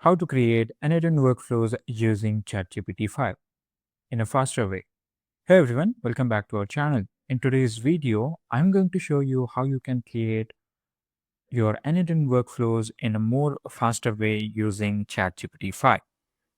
how to create n8n workflows using ChatGPT 5 in a faster way. Hey everyone, welcome back to our channel. In today's video, I'm going to show you how you can create your n8n workflows in a more faster way using ChatGPT 5.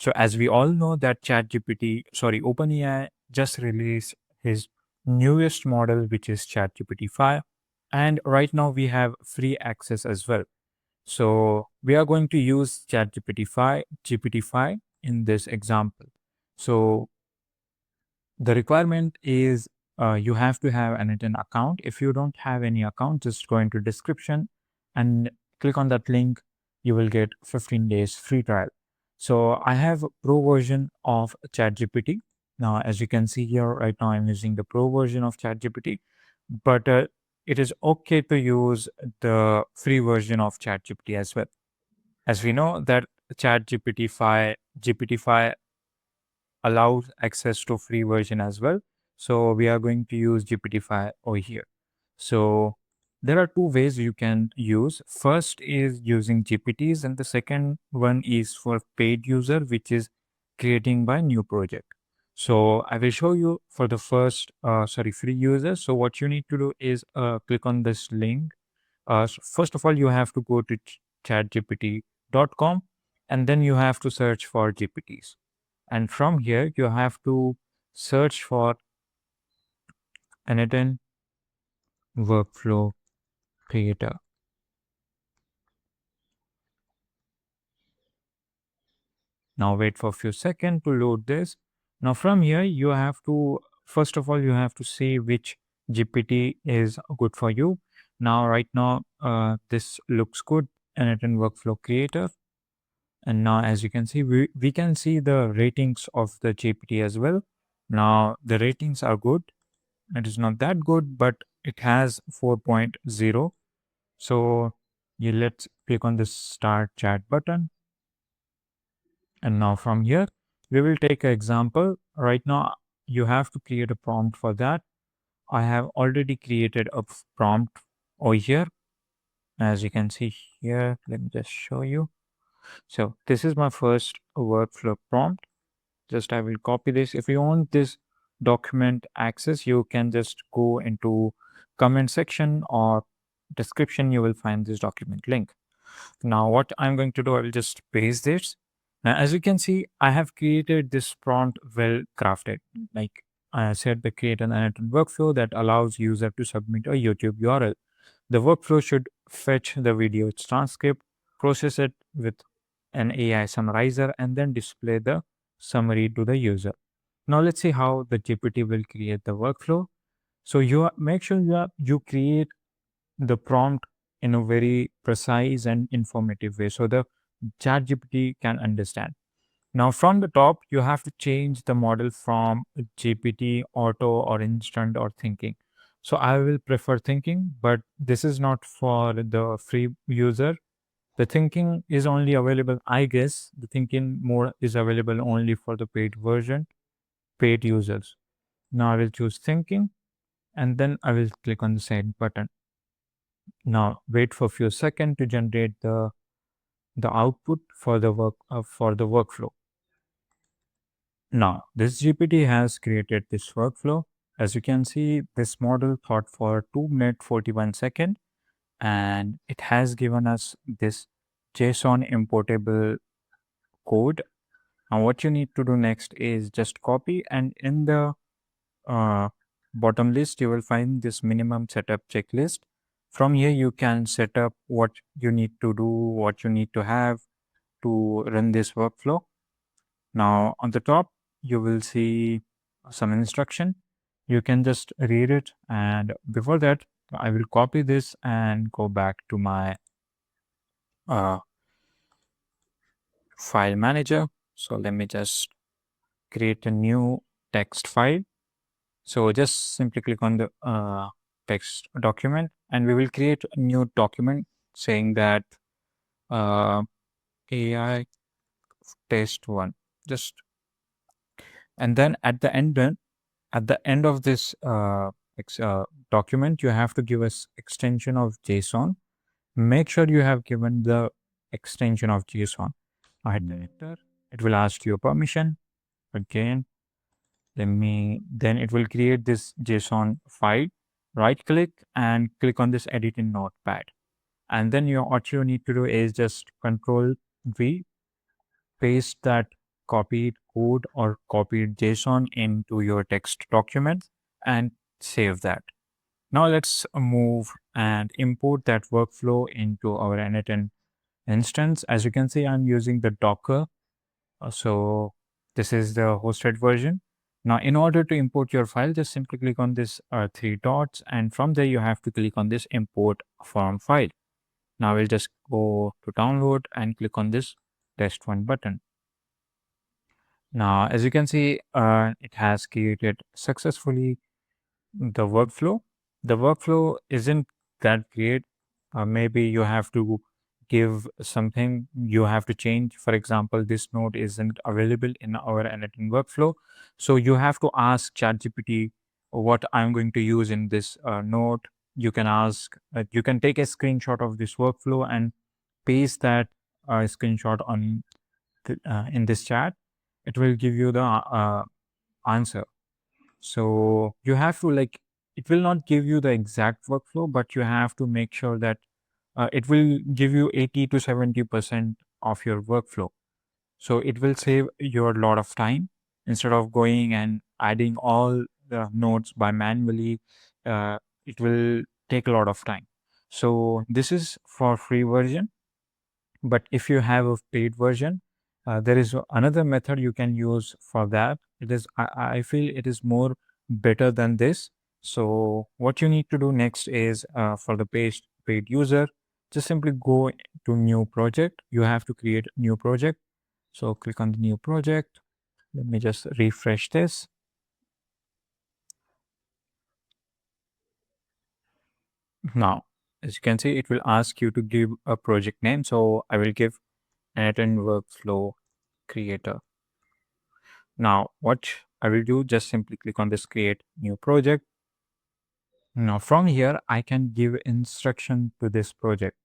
So as we all know that OpenAI just released his newest model, which is ChatGPT 5. And right now we have free access as well. So we are going to use GPT-5 in this example. So the requirement is you have to have an account. If you don't have any account, just go into description and click on that link. You will get 15 days free trial. So I have a pro version of ChatGPT. Now, as you can see here, right now I'm using the pro version of ChatGPT, but it is okay to use the free version of ChatGPT as well. As we know that GPT-5 allows access to free version as well. So we are going to use GPT-5 over here. So there are two ways you can use. First is using GPTs, and the second one is for paid user, which is creating by new project. So I will show you for the free user. So what you need to do is click on this link. First of all, you have to go to chatgpt.com, and then you have to search for GPTs. And from here, you have to search for n8n workflow creator. Now wait for a few seconds to load this. Now from here, you have to, first of all, you have to see which GPT is good for you. Now, right now, this looks good, n8n workflow creator. And now, as you can see, we can see the ratings of the GPT as well. Now, the ratings are good. It is not that good, but it has 4.0. So let's click on this start chat button. And now from here, we will take an example. Right now, you have to create a prompt for that. I have already created a prompt over here. As you can see here, let me just show you. So this is my first workflow prompt. Just I will copy this. If you want this document access, you can just go into comment section or description. You will find this document link. Now what I'm going to do, I will just paste this. Now, as you can see, I have created this prompt well crafted. Like I said, the create an n8n workflow that allows user to submit a YouTube URL. The workflow should fetch the video transcript, process it with an AI summarizer, and then display the summary to the user. Now let's see how the GPT will create the workflow. So make sure you create the prompt in a very precise and informative way so the ChatGPT can understand. Now from the top, you have to change the model from GPT, auto, or instant, or thinking. So I will prefer thinking, but this is not for the free user. The thinking is only available, I guess, the thinking mode is available only for the paid version, paid users. Now I will choose thinking, and then I will click on the send button. Now wait for a few seconds to generate the output for the workflow. Now this GPT has created this workflow. As you can see, this model thought for 2 minutes 41 seconds, and it has given us this JSON importable code. Now what you need to do next is just copy, and in the bottom list you will find this minimum setup checklist. From here you can set up what you need to do, what you need to have to run this workflow. Now on the top you will see some instruction. You can just read it, and before that I will copy this and go back to my file manager. So let me just create a new text file. So just simply click on the text document, and we will create a new document saying that AI test 1. Just and then at the end of this document, you have to give us extension of JSON. Make sure you have given the extension of JSON. hit the enter. It will ask your permission again. Then it will create this JSON file. Right click and click on this edit in Notepad. And then what you need to do is just Control V, paste that copied code or copied JSON into your text document and save that. Now let's move and import that workflow into our n8n instance. As you can see, I'm using the Docker. So this is the hosted version. Now, in order to import your file, just simply click on this three dots, and from there you have to click on this import from file. Now we'll just go to download and click on this test one button. Now, as you can see, it has created successfully the workflow. The workflow isn't that great. Maybe you have to give something, you have to change. For example, this node isn't available in our editing workflow. So you have to ask ChatGPT what I'm going to use in this node. You can ask, you can take a screenshot of this workflow and paste that screenshot on in this chat. It will give you the answer. So you have to like, it will not give you the exact workflow, but you have to make sure that it will give you 80 to 70% of your workflow. So it will save your lot of time instead of going and adding all the nodes by manually. It will take a lot of time. So this is for free version. But if you have a paid version, there is another method you can use for that. It is, I feel it is more better than this. So what you need to do next is for the paid user, just simply go to new project. You have to create a new project. So click on the new project. Let me just refresh this. Now, as you can see, it will ask you to give a project name. So I will give n8n workflow creator. Now, what I will do, just simply click on this create new project. Now, from here, I can give instruction to this project.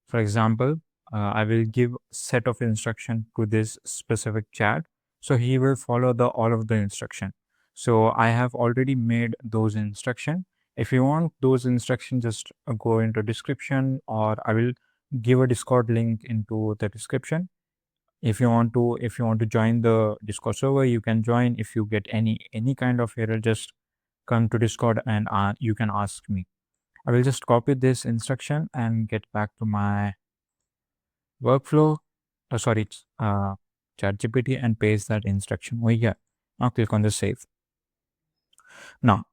For example, I will give set of instruction to this specific chat. So he will follow all of the instruction. So I have already made those instruction. If you want those instructions, just go into description, or I will give a Discord link into the description. If you want to join the Discord server, you can join. If you get any kind of error, just come to Discord and you can ask me. I will just copy this instruction and get back to my workflow. Sorry, ChatGPT, and paste that instruction over here. Now click on the save. Now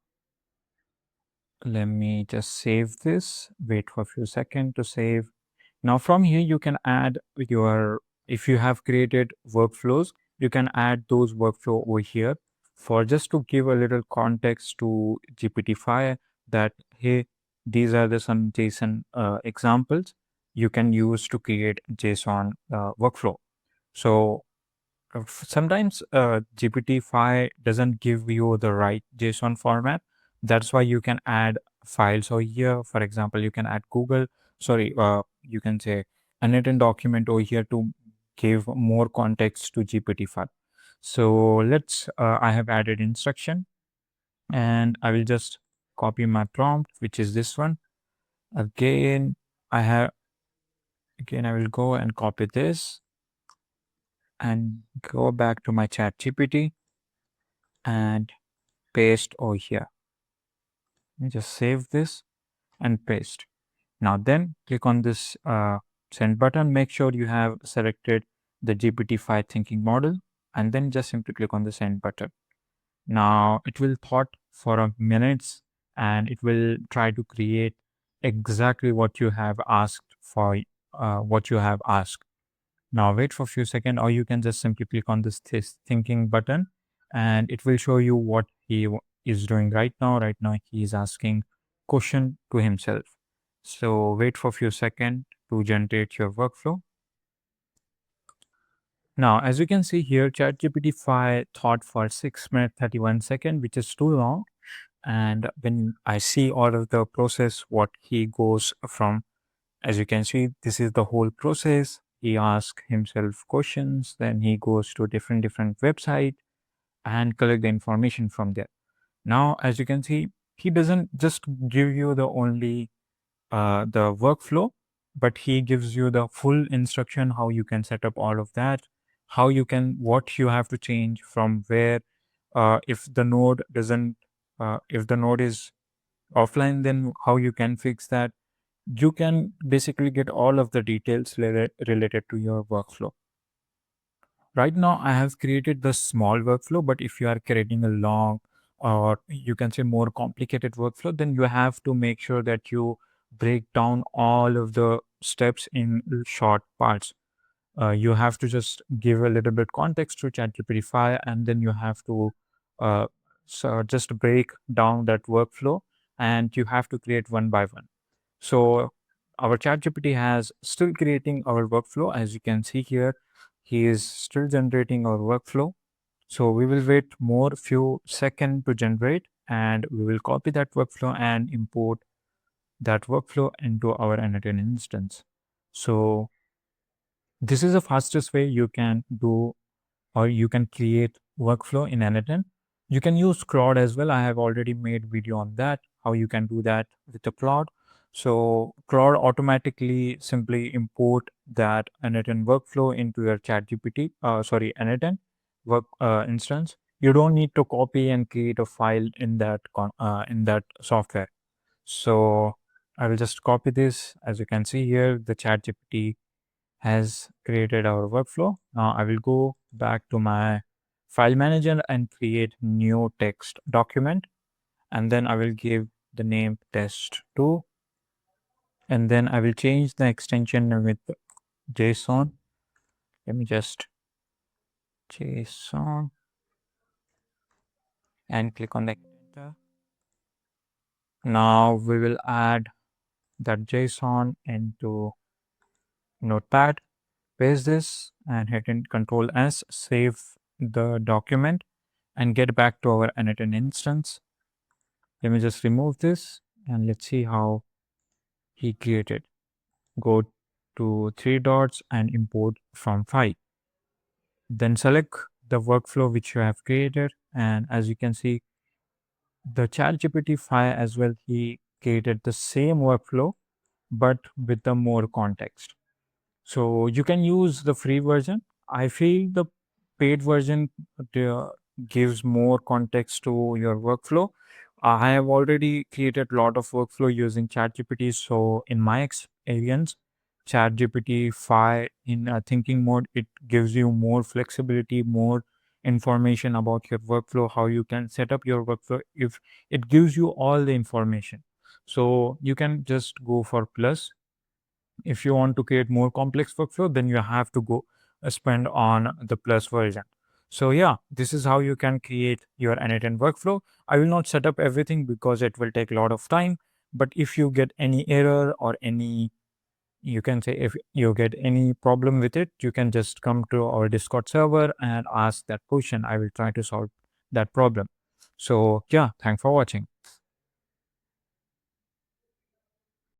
let me just save this. Wait for a few seconds to save. Now from here you can add your, if you have created workflows, you can add those workflow over here. For just to give a little context to GPT-5 that, hey, these are the some JSON examples you can use to create JSON workflow. So sometimes GPT-5 doesn't give you the right JSON format. That's why you can add files over here. For example, you can add you can say a n8n document over here to give more context to GPT-5. So I have added instruction, and I will just copy my prompt, which is this one. Again, I will go and copy this and go back to my chat GPT and paste over here. Let me just save this and paste. Now then click on this send button. Make sure you have selected the GPT-5 thinking model, and then just simply click on the send button. Now it will thought for a minute, and it will try to create exactly what you have asked for, what you have asked. Now wait for a few seconds, or you can just simply click on this thinking button, and it will show you what he is doing right now. Right now he is asking question to himself. So wait for a few seconds to generate your workflow. Now, as you can see here, ChatGPT 5 thought for 6 minutes 31 seconds, which is too long. And when I see all of the process, what he goes from, as you can see, this is the whole process. he asks himself questions, then he goes to different website and collect the information from there. Now, as you can see, he doesn't just give you the only the workflow, but he gives you the full instruction how you can set up all of that, how you can, what you have to change from where. If the node doesn't, if the node is offline, then how you can fix that. You can basically get all of the details related to your workflow. Right now, I have created the small workflow, but if you are creating a long, or you can say more complicated workflow, then you have to make sure that you break down all of the steps in short parts. You have to just give a little bit context to ChatGPT 5, and then you have to uh, just break down that workflow, and you have to create one by one. So our ChatGPT has still creating our workflow. As you can see here, he is still generating our workflow. So we will wait more few seconds to generate, and we will copy that workflow and import that workflow into our n8n instance. So this is the fastest way you can do, or you can create workflow in n8n. You can use Claude as well. I have already made video on that, how you can do that with the Claude. So Claude automatically simply import that n8n workflow into your ChatGPT, n8n work instance. You don't need to copy and create a file in that software. So I will just copy this. As you can see here, the ChatGPT has created our workflow. Now I will go back to my file manager and create new text document, and then I will give the name test2, and then I will change the extension with JSON. Let me just JSON and click on the enter. Now we will add that JSON into Notepad, paste this and hit in Control S, save the document and get back to our n8n instance. Let me just remove this and let's see how he created. Go to three dots and import from file. Then select the workflow which you have created, and as you can see, the ChatGPT 5 as well, he created the same workflow but with the more context. So you can use the free version. I feel the paid version gives more context to your workflow. I have already created a lot of workflow using ChatGPT. So in my experience, ChatGPT 5 in thinking mode, it gives you more flexibility, more information about your workflow, how you can set up your workflow. If it gives you all the information, so you can just go for plus. If you want to create more complex workflow, then you have to go spend on the plus version. So yeah, this is how you can create your n8n workflow. I will not set up everything because it will take a lot of time, but if you get any error or any, you can say, if you get any problem with it, you can just come to our Discord server and ask that question. I will try to solve that problem. So yeah, thanks for watching.